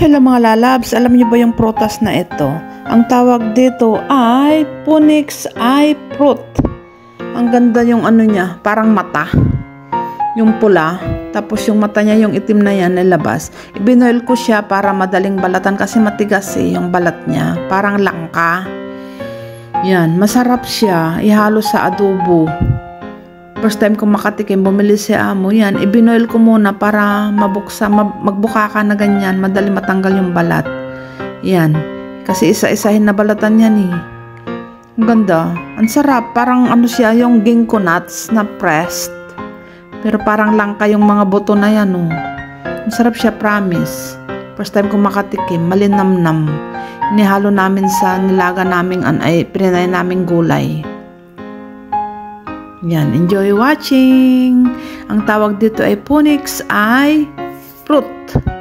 Hello mga lalabs, alam niyo ba yung prutas na ito? Ang tawag dito ay Phoenix Eye Fruit. Ang ganda yung ano niya, parang mata. Yung pula, tapos yung mata niya, yung itim na yan, nilabas. Ibinoil ko siya para madaling balatan kasi matigas yung balat niya. Parang langka. Yan, masarap siya. Ihalo sa adobo. First time ko makatikim, bumili si amo. Yan, ibinoil ko muna para magbuka ka na ganyan, madali matanggal yung balat. Yan, kasi isa-isahin na balatan yan eh. Ang ganda. Ang sarap, parang ano siya, yung ginkgo nuts na pressed. Pero parang langka yung mga buto na yan oh. Ang sarap siya, promise. First time ko makatikim, malinamnam. Inihalo namin sa nilaga naming pinanay naming gulay. Yan, enjoy watching. Ang tawag dito ay Phoenix Eye Fruit.